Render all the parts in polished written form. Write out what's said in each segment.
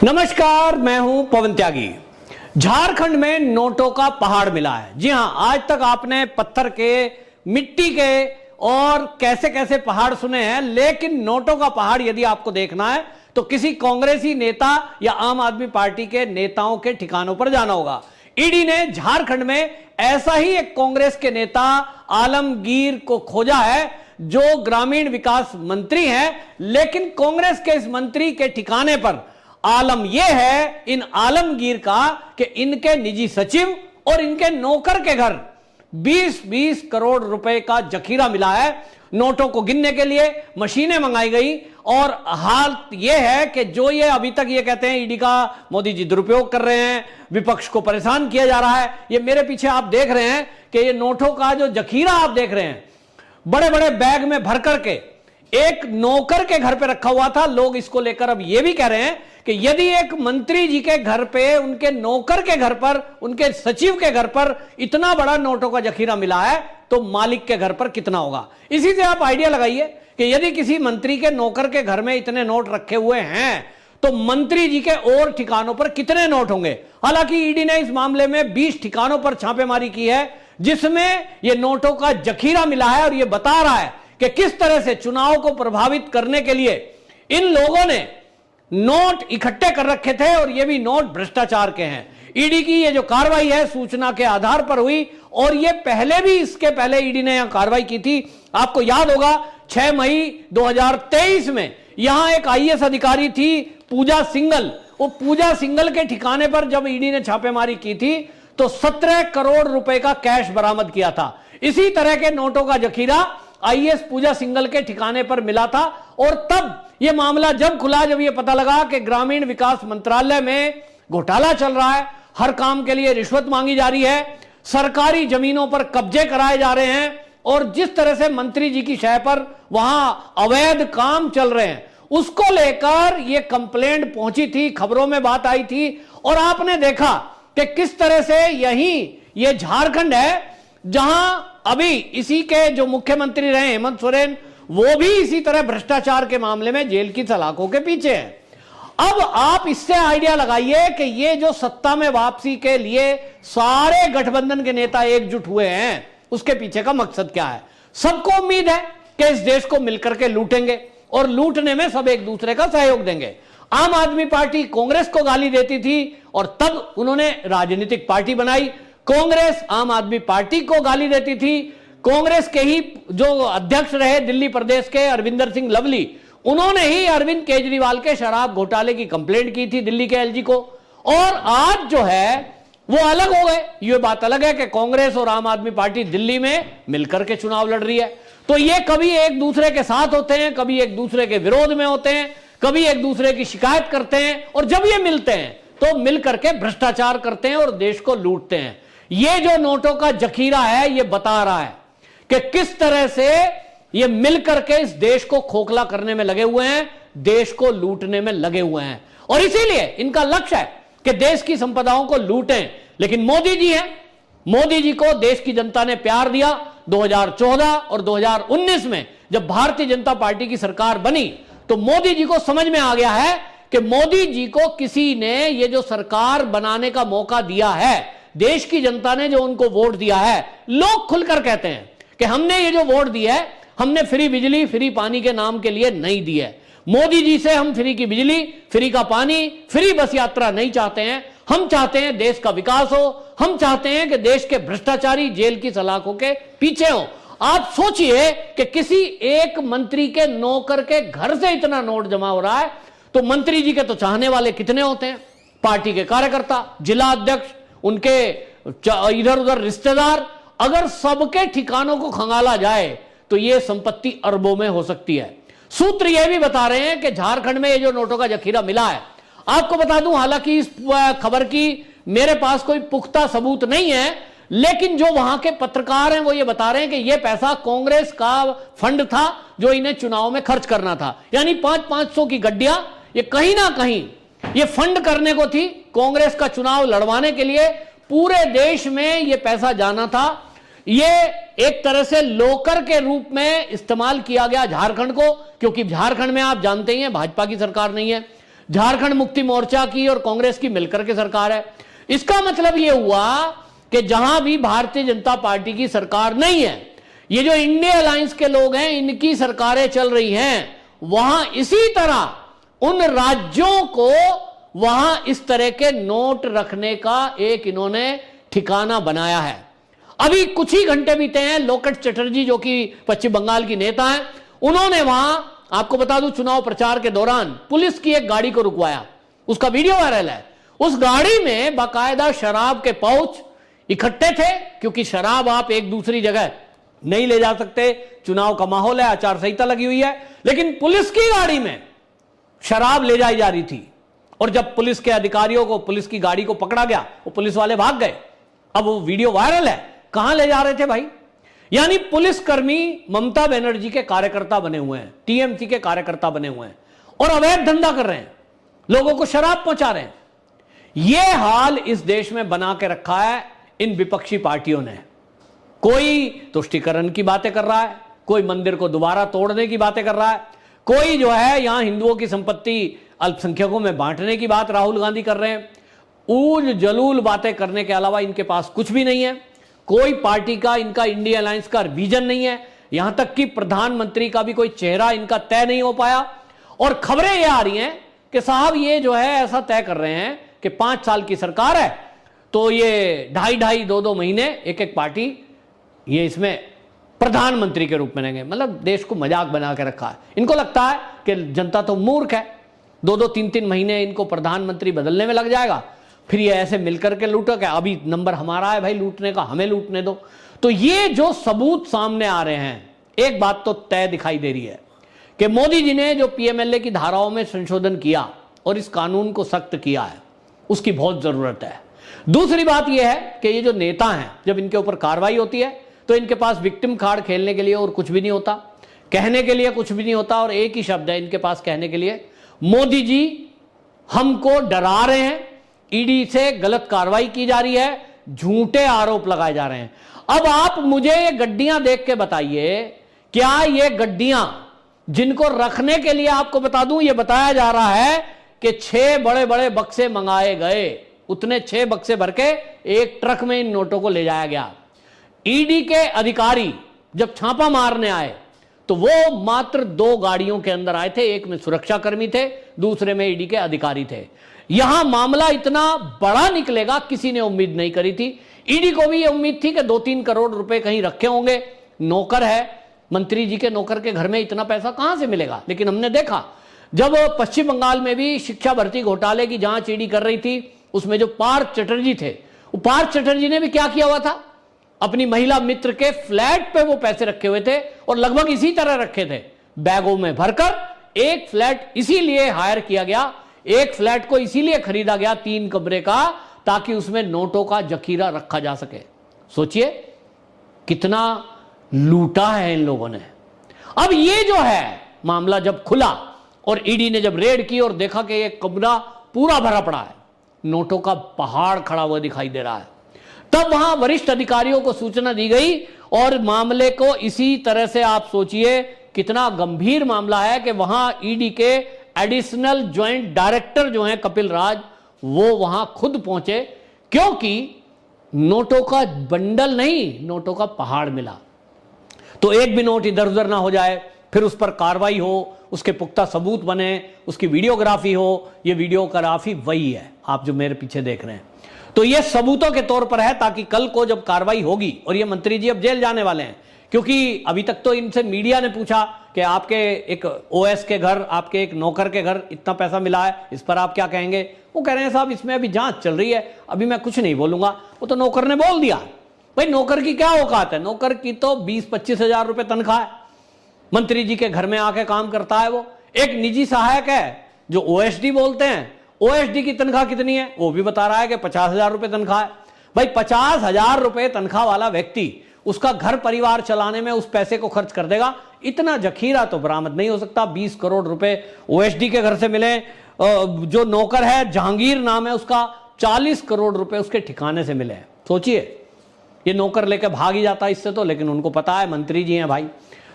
नमस्कार, मैं हूं पवन त्यागी। झारखंड में नोटों का पहाड़ मिला है। जी हां, आज तक आपने पत्थर के, मिट्टी के और कैसे कैसे पहाड़ सुने हैं, लेकिन नोटों का पहाड़ यदि आपको देखना है तो किसी कांग्रेसी नेता या आम आदमी पार्टी के नेताओं के ठिकानों पर जाना होगा। ईडी ने झारखंड में ऐसा ही एक कांग्रेस के नेता आलमगीर को खोजा है जो ग्रामीण विकास मंत्री हैं, लेकिन कांग्रेस के इस मंत्री के ठिकाने पर आलम यह है इन आलमगीर का कि इनके निजी सचिव और इनके नौकर के घर 20-20 करोड़ रुपए का जखीरा मिला है। नोटों को गिनने के लिए मशीनें मंगाई गई और हाल यह है कि जो ये अभी तक ये कहते हैं ईडी का मोदी जी दुरुपयोग कर रहे हैं, विपक्ष को परेशान किया जा रहा है। ये मेरे पीछे आप देख रहे हैं कि ये नोटों का जो जखीरा आप देख रहे हैं, बड़े बड़े बैग में भर करके एक नौकर के घर पे रखा हुआ था। लोग इसको लेकर अब यह भी कह रहे हैं कि यदि एक मंत्री जी के घर पे, उनके नौकर के घर पर, उनके सचिव के घर पर इतना बड़ा नोटों का जखीरा मिला है तो मालिक के घर पर कितना होगा। इसी से आप आइडिया लगाइए कि यदि किसी मंत्री के नौकर के घर में इतने नोट रखे हुए हैं तो मंत्री जी के और ठिकानों पर कितने नोट होंगे। हालांकि ईडी ने इस मामले में 20 ठिकानों पर छापेमारी की है जिसमें यह नोटों का जखीरा मिला है और यह बता रहा है कि किस तरह से चुनाव को प्रभावित करने के लिए इन लोगों ने नोट इकट्ठे कर रखे थे और ये भी नोट भ्रष्टाचार के हैं। ईडी की ये जो कार्रवाई है सूचना के आधार पर हुई और ये पहले भी, इसके पहले ईडी ने यहां कार्रवाई की थी। आपको याद होगा 6 मई 2023 में यहां एक आईएएस अधिकारी थी पूजा सिंघल। वो पूजा सिंघल के ठिकाने पर जब ईडी ने छापेमारी की थी तो 17 करोड़ रुपए का कैश बरामद किया था। इसी तरह के नोटों का जखीरा आईएएस पूजा सिंघल के ठिकाने पर मिला था और तब यह मामला जब खुला, जब यह पता लगा कि ग्रामीण विकास मंत्रालय में घोटाला चल रहा है, हर काम के लिए रिश्वत मांगी जा रही है, सरकारी जमीनों पर कब्जे कराए जा रहे हैं और जिस तरह से मंत्री जी की शय पर वहां अवैध काम चल रहे हैं, उसको लेकर यह कंप्लेंट पहुंची थी, खबरों में बात आई थी। और आपने देखा कि किस तरह से यही यह झारखंड है जहां अभी इसी के जो मुख्यमंत्री रहे हेमंत सोरेन, वो भी इसी तरह भ्रष्टाचार के मामले में जेल की सलाखों के पीछे है। अब आप इससे आइडिया लगाइए कि ये जो सत्ता में वापसी के लिए सारे गठबंधन के नेता एकजुट हुए हैं, उसके पीछे का मकसद क्या है। सबको उम्मीद है कि इस देश को मिलकर के लूटेंगे और लूटने में सब एक दूसरे का सहयोग देंगे। आम आदमी पार्टी कांग्रेस को गाली देती थी और तब उन्होंने राजनीतिक पार्टी बनाई। कांग्रेस आम आदमी पार्टी को गाली देती थी। कांग्रेस के ही जो अध्यक्ष रहे दिल्ली प्रदेश के अरविंदर सिंह लवली, उन्होंने ही अरविंद केजरीवाल के शराब घोटाले की कंप्लेंट की थी दिल्ली के एलजी को। और आज जो है वो अलग हो गए। ये बात अलग है कि कांग्रेस और आम आदमी पार्टी दिल्ली में मिलकर के चुनाव लड़ रही है। तो ये कभी एक दूसरे के साथ होते हैं, कभी एक दूसरे के विरोध में होते हैं, कभी एक दूसरे की शिकायत करते हैं और जब ये मिलते हैं तो मिलकर के भ्रष्टाचार करते हैं और देश को लूटते हैं। ये जो नोटों का जखीरा है ये बता रहा है कि किस तरह से ये मिलकर के इस देश को खोखला करने में लगे हुए हैं, देश को लूटने में लगे हुए हैं और इसीलिए इनका लक्ष्य है कि देश की संपदाओं को लूटें। लेकिन मोदी जी हैं, मोदी जी को देश की जनता ने प्यार दिया। 2014 और 2019 में जब भारतीय जनता पार्टी की सरकार बनी तो मोदी जी को समझ में आ गया है कि मोदी जी को किसी ने ये जो सरकार बनाने का मौका दिया है, देश की जनता ने जो उनको वोट दिया है, लोग खुलकर कहते हैं कि हमने ये जो वोट दिया है, हमने फ्री बिजली, फ्री पानी के नाम के लिए नहीं दी है। मोदी जी से हम फ्री की बिजली, फ्री का पानी, फ्री बस यात्रा नहीं चाहते हैं। हम चाहते हैं देश का विकास हो, हम चाहते हैं कि देश के भ्रष्टाचारी जेल की सलाखों के पीछे हो। आप सोचिए कि किसी एक मंत्री के नौकर के घर से इतना नोट जमा हो रहा है तो मंत्री जी के तो चाहने वाले कितने होते हैं, पार्टी के कार्यकर्ता, जिला अध्यक्ष, उनके इधर उधर रिश्तेदार। अगर सबके ठिकानों को खंगाला जाए तो यह संपत्ति अरबों में हो सकती है। सूत्र यह भी बता रहे हैं कि झारखंड में ये जो नोटों का जखीरा मिला है, आपको बता दूं, हालांकि इस खबर की मेरे पास कोई पुख्ता सबूत नहीं है, लेकिन जो वहां के पत्रकार हैं वो ये बता रहे हैं कि यह पैसा कांग्रेस का फंड था जो इन्हें चुनाव में खर्च करना था। यानी 500-500 की गड्डियां ये कहीं ना कहीं ये फंड करने को थी, कांग्रेस का चुनाव लड़वाने के लिए पूरे देश में ये पैसा जाना था। ये एक तरह से लोकर के रूप में इस्तेमाल किया गया झारखंड को, क्योंकि झारखंड में आप जानते ही हैं भाजपा की सरकार नहीं है। झारखंड मुक्ति मोर्चा की और कांग्रेस की मिलकर के सरकार है। इसका मतलब यह हुआ कि जहां भी भारतीय जनता पार्टी की सरकार नहीं है, ये जो इंडिया अलायंस के लोग हैं, इनकी सरकारें चल रही हैं, वहां इसी तरह उन राज्यों को वहां इस तरह के नोट रखने का एक इन्होंने ठिकाना बनाया है। अभी कुछ ही घंटे बीते हैं, लोकेट चटर्जी जो कि पश्चिम बंगाल की नेता हैं, उन्होंने वहां, आपको बता दूं, चुनाव प्रचार के दौरान पुलिस की एक गाड़ी को रुकवाया, उसका वीडियो वायरल है। उस गाड़ी में बाकायदा शराब के पाउच इकट्ठे थे, क्योंकि शराब आप एक दूसरी जगह नहीं ले जा सकते, चुनाव का माहौल है, आचार संहिता लगी हुई है, लेकिन पुलिस की गाड़ी में शराब ले जाई जा रही थी। और जब पुलिस के अधिकारियों को, पुलिस की गाड़ी को पकड़ा गया, वो पुलिस वाले भाग गए। अब वो वीडियो वायरल है, कहां ले जा रहे थे भाई? यानी पुलिसकर्मी ममता बनर्जी के कार्यकर्ता बने हुए हैं, टीएमसी के कार्यकर्ता बने हुए हैं और अवैध धंधा कर रहे हैं, लोगों को शराब पहुंचा रहे हैं। यह हाल इस देश में बना के रखा है इन विपक्षी पार्टियों ने। कोई तुष्टीकरण की बातें कर रहा है, कोई मंदिर को दोबारा तोड़ने की बातें कर रहा है, कोई जो है यहां हिंदुओं की संपत्ति अल्पसंख्यकों में बांटने की बात राहुल गांधी कर रहे हैं। ऊल जलूल बातें करने के अलावा इनके पास कुछ भी नहीं है। कोई पार्टी का, इनका इंडिया अलायंस का विजन नहीं है। यहां तक कि प्रधानमंत्री का भी कोई चेहरा इनका तय नहीं हो पाया। और खबरें ये आ रही हैं कि साहब ये जो है ऐसा तय कर रहे हैं कि 5 साल की सरकार है, तो ये 2.5-2 महीने एक एक पार्टी ये इसमें प्रधानमंत्री के रूप में रहेंगे। मतलब देश को मजाक बना के रखा है। इनको लगता है कि जनता तो मूर्ख है, 2-2, 3-3 महीने इनको प्रधानमंत्री बदलने में लग जाएगा, फिर ये ऐसे मिलकर के लूटो, क्या अभी नंबर हमारा है भाई लूटने का, हमें लूटने दो। तो ये जो सबूत सामने आ रहे हैं, एक बात तो तय दिखाई दे रही है कि मोदी जी ने जो पीएमएलए की धाराओं में संशोधन किया और इस कानून को सख्त किया है, उसकी बहुत जरूरत है। दूसरी बात यह है कि ये जो नेता हैं, जब इनके ऊपर कार्रवाई होती है तो इनके पास विक्टिम कार्ड खेलने के लिए और कुछ भी नहीं होता, कहने के लिए कुछ भी नहीं होता, और एक ही शब्द है इनके पास कहने के लिए, मोदी जी हमको डरा रहे हैं, ईडी से गलत कार्रवाई की जा रही है, झूठे आरोप लगाए जा रहे हैं। अब आप मुझे ये गड्डियां देख के बताइए, क्या ये गड्डियां जिनको रखने के लिए, आपको बता दूं, ये बताया जा रहा है कि 6 बड़े बड़े बक्से मंगाए गए, उतने 6 बक्से भर के एक ट्रक में इन नोटों को ले जाया गया। ईडी के अधिकारी जब छापा मारने आए तो वो मात्र 2 गाड़ियों के अंदर आए थे, एक में सुरक्षाकर्मी थे, दूसरे में ईडी के अधिकारी थे। यहां मामला इतना बड़ा निकलेगा किसी ने उम्मीद नहीं करी थी। ईडी को भी ये उम्मीद थी कि 2-3 करोड़ रुपए कहीं रखे होंगे, नौकर है, मंत्री जी के नौकर के घर में इतना पैसा कहां से मिलेगा। लेकिन हमने देखा जब पश्चिम बंगाल में भी शिक्षा भर्ती घोटाले की जांच ईडी कर रही थी, उसमें जो पार्थ चटर्जी थे, वो पार्थ चटर्जी ने भी क्या किया हुआ था, अपनी महिला मित्र के फ्लैट पे वो पैसे रखे हुए थे और लगभग इसी तरह रखे थे, बैगों में भरकर। एक फ्लैट इसीलिए हायर किया गया, एक फ्लैट को इसीलिए खरीदा गया 3 कमरे का, ताकि उसमें नोटों का जखीरा रखा जा सके। सोचिए कितना लूटा है इन लोगों ने। अब ये जो है मामला जब खुला और ईडी ने जब रेड की और देखा कि ये कमरा पूरा भरा पड़ा है, नोटों का पहाड़ खड़ा हुआ दिखाई दे रहा है, तब वहां वरिष्ठ अधिकारियों को सूचना दी गई और मामले को इसी तरह से, आप सोचिए कितना गंभीर मामला है कि वहां ईडी के एडिशनल ज्वाइंट डायरेक्टर जो हैं कपिल राज, वो वहां खुद पहुंचे, क्योंकि नोटों का बंडल नहीं, नोटों का पहाड़ मिला। तो एक भी नोट इधर उधर ना हो जाए, फिर उस पर कार्रवाई हो, उसके पुख्ता सबूत बने, उसकी वीडियोग्राफी हो। ये वीडियोग्राफी वही है आप जो मेरे पीछे देख रहे हैं। तो ये सबूतों के तौर पर है, ताकि कल को जब कार्रवाई होगी, और ये मंत्री जी अब जेल जाने वाले हैं, क्योंकि अभी तक तो इनसे मीडिया ने पूछा कि आपके एक ओएस के घर, आपके एक नौकर के घर इतना पैसा मिला है, इस पर आप क्या कहेंगे। वो कह रहे हैं साहब इसमें अभी जांच चल रही है, अभी मैं कुछ नहीं बोलूंगा। वो तो नौकर ने बोल दिया। भाई नौकर की क्या औकात है, नौकर की तो 20-25 हजार रुपए तनख्वाह है, मंत्री जी के घर में आके काम करता है। वो एक निजी सहायक है जो ओएसडी बोलते हैं, ओएसडी की तनख्वाह कितनी है वो भी बता रहा है कि 50,000 रुपए तनख्वाह है। भाई 50,000 रुपए तनख्वाह वाला व्यक्ति उसका घर परिवार चलाने में उस पैसे को खर्च कर देगा, इतना जखीरा तो बरामद नहीं हो सकता। 20 करोड़ रुपए ओएसडी के घर से मिले। जो नौकर है जहांगीर नाम है उसका, 40 करोड़ रुपए उसके ठिकाने से मिले। सोचिए ये नौकर लेकर भाग ही जाता इससे तो, लेकिन उनको पता है मंत्री जी हैं भाई।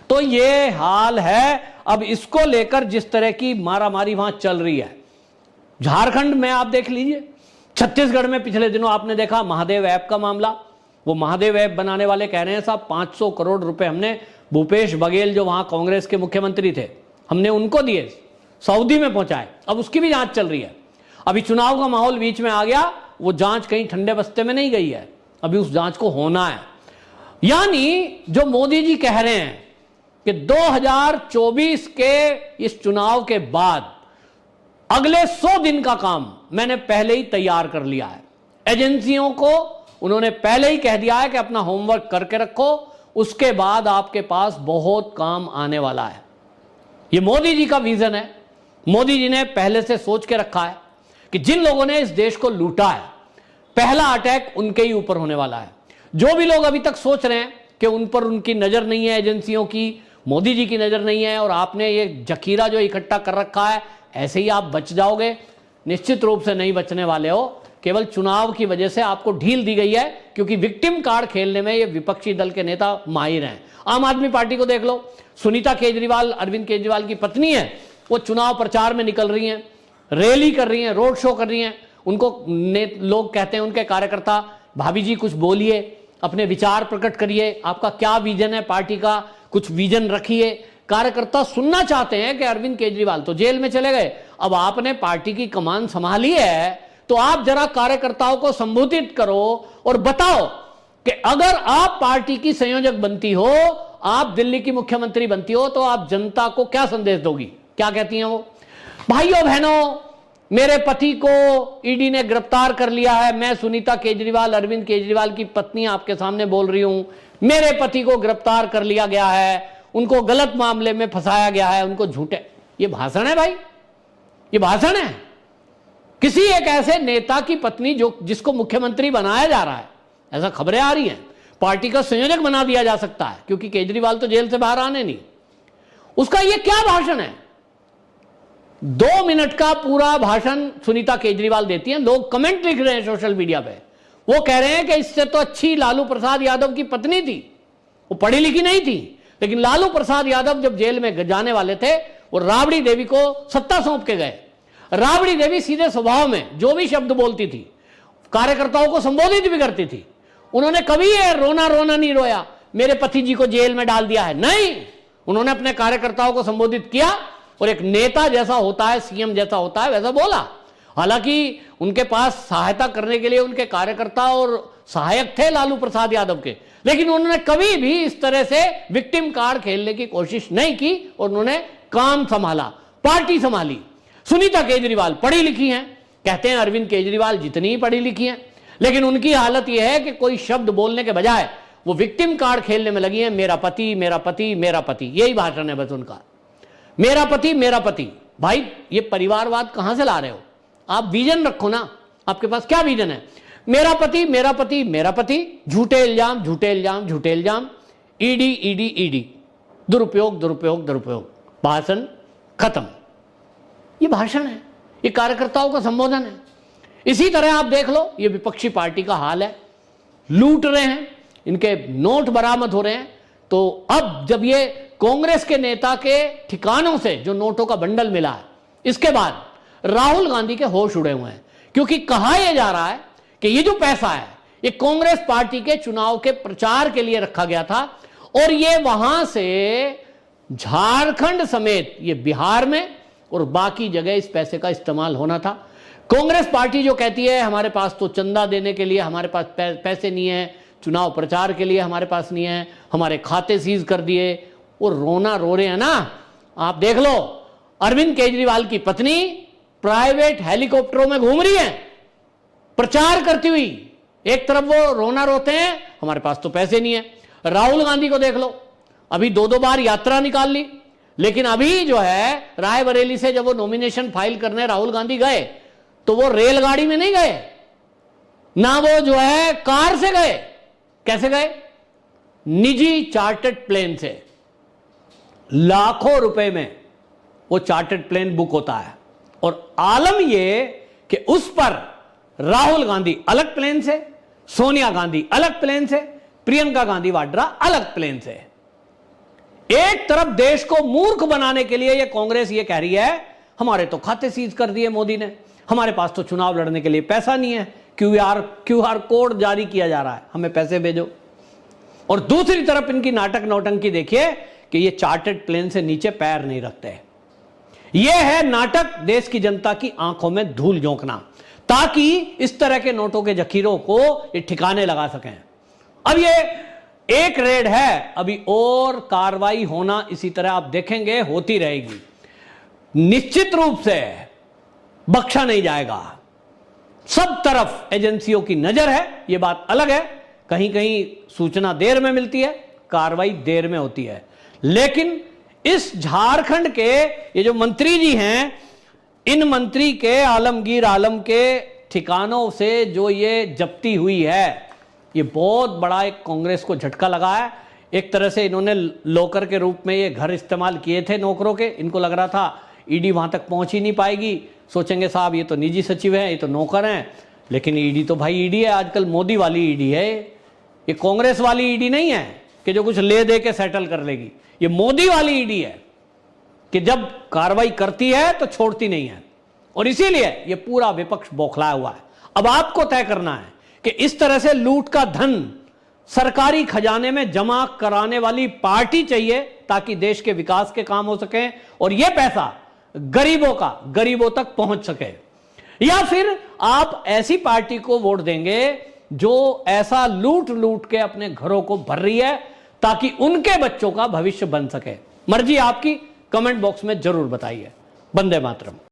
तो ये हाल है। अब इसको लेकर जिस तरह की मारामारी वहां चल रही है, झारखंड में आप देख लीजिए, छत्तीसगढ़ में पिछले दिनों आपने देखा महादेव ऐप का मामला। वो महादेव ऐप बनाने वाले कह रहे हैं साहब 500 करोड़ रुपए हमने भूपेश बघेल जो वहां कांग्रेस के मुख्यमंत्री थे, हमने उनको दिए, सऊदी में पहुंचाए। अब उसकी भी जांच चल रही है। अभी चुनाव का माहौल बीच में आ गया, वो जांच कहीं ठंडे बस्ते में नहीं गई है, अभी उस जांच को होना है। यानी जो मोदी जी कह रहे हैं कि 2024 के इस चुनाव के बाद अगले 100 दिन का काम मैंने पहले ही तैयार कर लिया है। एजेंसियों को उन्होंने पहले ही कह दिया है कि अपना होमवर्क करके रखो, उसके बाद आपके पास बहुत काम आने वाला है। ये मोदी जी का विजन है। मोदी जी ने पहले से सोच के रखा है कि जिन लोगों ने इस देश को लूटा है, पहला अटैक उनके ही ऊपर होने वाला है। जो भी लोग अभी तक सोच रहे हैं कि उन पर उनकी नजर नहीं है, एजेंसियों की, मोदी जी की नजर नहीं है, और आपने ये जखीरा जो इकट्ठा कर रखा है ऐसे ही आप बच जाओगे, निश्चित रूप से नहीं बचने वाले हो। केवल चुनाव की वजह से आपको ढील दी गई है, क्योंकि विक्टिम कार्ड खेलने में ये विपक्षी दल के नेता माहिर हैं। आम आदमी पार्टी को देख लो, सुनीता केजरीवाल, अरविंद केजरीवाल की पत्नी है, वो चुनाव प्रचार में निकल रही हैं, रैली कर रही हैं, रोड शो कर रही हैं। उनको लोग कहते हैं, उनके कार्यकर्ता, भाभी जी कुछ बोलिए, अपने विचार प्रकट करिए, आपका क्या विजन है पार्टी का, कुछ विजन रखिए। कार्यकर्ता सुनना चाहते हैं कि अरविंद केजरीवाल तो जेल में चले गए, अब आपने पार्टी की कमान संभाली है, तो आप जरा कार्यकर्ताओं को संबोधित करो और बताओ कि अगर आप पार्टी की संयोजक बनती हो, आप दिल्ली की मुख्यमंत्री बनती हो, तो आप जनता को क्या संदेश दोगी। क्या कहती हैं वो, भाइयों बहनों, मेरे पति को ईडी ने गिरफ्तार कर लिया है, मैं सुनीता केजरीवाल, अरविंद केजरीवाल की पत्नी आपके सामने बोल रही हूं, मेरे पति को गिरफ्तार कर लिया गया है, उनको गलत मामले में फंसाया गया है, उनको झूठे। ये भाषण है भाई, ये भाषण है किसी एक ऐसे नेता की पत्नी जो जिसको मुख्यमंत्री बनाया जा रहा है। ऐसा खबरें आ रही हैं, पार्टी का संयोजक बना दिया जा सकता है, क्योंकि केजरीवाल तो जेल से बाहर आने नहीं। उसका ये क्या भाषण है, 2 मिनट का पूरा भाषण सुनीता केजरीवाल देती हैं। लोग कमेंट लिख रहे हैं सोशल मीडिया पे, वो कह रहे हैं कि इससे तो अच्छी लालू प्रसाद यादव की पत्नी थी, वो पढ़ी लिखी नहीं थी, लेकिन लालू प्रसाद यादव जब जेल में जाने वाले थे, वो राबड़ी देवी को सत्ता सौंप के गए। राबड़ी देवी सीधे स्वभाव में जो भी शब्द बोलती थी, कार्यकर्ताओं को संबोधित भी करती थी। उन्होंने कभी ये रोना रोना नहीं रोया, मेरे पति जी को जेल में डाल दिया है, नहीं। उन्होंने अपने कार्यकर्ताओं को संबोधित किया और एक नेता जैसा होता है, सीएम जैसा होता है, वैसा बोला। हालांकि उनके पास सहायता करने के लिए उनके कार्यकर्ता और सहायक थे लालू प्रसाद यादव के, लेकिन उन्होंने कभी भी इस तरह से विक्टिम कार्ड खेलने की कोशिश नहीं की और उन्होंने काम संभाला, पार्टी संभाली। सुनीता केजरीवाल पढ़ी लिखी हैं, कहते हैं अरविंद केजरीवाल जितनी ही पढ़ी लिखी हैं, लेकिन उनकी हालत यह है कि कोई शब्द बोलने के बजाय वो विक्टिम कार्ड खेलने में लगी है। मेरा पति, मेरा पति, मेरा पति, यही भाषण है बस उनका, मेरा पति, मेरा पति। भाई ये परिवारवाद कहां से ला रहे हो आप, विजन रखो ना, आपके पास क्या विजन है। मेरा पति, मेरा पति, मेरा पति, झूठे इल्जाम, झूठे इल्जाम, झूठे इल्जाम, ईडी ईडी ईडी, दुरुपयोग दुरुपयोग दुरुपयोग, भाषण खत्म। ये भाषण है, ये कार्यकर्ताओं का संबोधन है। इसी तरह आप देख लो, ये विपक्षी पार्टी का हाल है, लूट रहे हैं, इनके नोट बरामद हो रहे हैं। तो अब जब ये कांग्रेस के नेता के ठिकानों से जो नोटों का बंडल मिला है, इसके बाद राहुल गांधी के होश उड़े हुए हैं, क्योंकि कहा यह जा रहा है कि ये जो पैसा है ये कांग्रेस पार्टी के चुनाव के प्रचार के लिए रखा गया था, और ये वहां से झारखंड समेत ये बिहार में और बाकी जगह इस पैसे का इस्तेमाल होना था। कांग्रेस पार्टी जो कहती है हमारे पास तो चंदा देने के लिए हमारे पास पैसे नहीं है, चुनाव प्रचार के लिए हमारे पास नहीं है, हमारे खाते सीज कर दिए, वो रोना रो रहे हैं ना। आप देख लो, अरविंद केजरीवाल की पत्नी प्राइवेट हेलीकॉप्टरों में घूम रही है प्रचार करती हुई, एक तरफ वो रोना रोते हैं हमारे पास तो पैसे नहीं है। राहुल गांधी को देख लो, अभी 2-2 बार यात्रा निकाल ली, लेकिन अभी जो है रायबरेली से जब वो नॉमिनेशन फाइल करने राहुल गांधी गए, तो वो रेलगाड़ी में नहीं गए ना, वो जो है कार से गए। कैसे गए, निजी चार्टर्ड प्लेन से। लाखों रुपए में वो चार्टर्ड प्लेन बुक होता है, और आलम ये कि उस पर राहुल गांधी अलग प्लेन से, सोनिया गांधी अलग प्लेन से, प्रियंका गांधी वाड्रा अलग प्लेन से। एक तरफ देश को मूर्ख बनाने के लिए ये कांग्रेस ये कह रही है हमारे तो खाते सीज कर दिए मोदी ने, हमारे पास तो चुनाव लड़ने के लिए पैसा नहीं है, क्यूआर कोड जारी किया जा रहा है, हमें पैसे भेजो। और दूसरी तरफ इनकी नाटक नौटंकी देखिए कि ये चार्टर्ड प्लेन से नीचे पैर नहीं रखते। यह है नाटक, देश की जनता की आंखों में धूल झोंकना, ताकि इस तरह के नोटों के जखीरों को ये ठिकाने लगा सकें। अब ये एक रेड है, अभी और कार्रवाई होना इसी तरह आप देखेंगे होती रहेगी, निश्चित रूप से बख्शा नहीं जाएगा। सब तरफ एजेंसियों की नजर है, यह बात अलग है, कहीं कहीं सूचना देर में मिलती है, कार्रवाई देर में होती है। लेकिन इस झारखंड के ये जो मंत्री जी हैं, इन मंत्री के आलमगीर आलम के ठिकानों से जो ये जब्ती हुई है, ये बहुत बड़ा एक कांग्रेस को झटका लगा है। एक तरह से इन्होंने लोकर के रूप में ये घर इस्तेमाल किए थे नौकरों के, इनको लग रहा था ईडी वहां तक पहुंच ही नहीं पाएगी, सोचेंगे साहब ये तो निजी सचिव हैं, ये तो नौकर हैं। लेकिन ईडी तो भाई ईडी है, आजकल मोदी वाली ईडी है, ये कांग्रेस वाली ईडी नहीं है कि जो कुछ ले दे के सेटल कर लेगी, ये मोदी वाली ईडी है कि जब कार्रवाई करती है तो छोड़ती नहीं है। और इसीलिए ये पूरा विपक्ष बौखलाया हुआ है। अब आपको तय करना है कि इस तरह से लूट का धन सरकारी खजाने में जमा कराने वाली पार्टी चाहिए ताकि देश के विकास के काम हो सके और यह पैसा गरीबों तक पहुंच सके, या फिर आप ऐसी पार्टी को वोट देंगे जो ऐसा लूट के अपने घरों को भर रही है ताकि उनके बच्चों का भविष्य बन सके। मर्जी आपकी, कमेंट बॉक्स में जरूर बताइए। वंदे मातरम।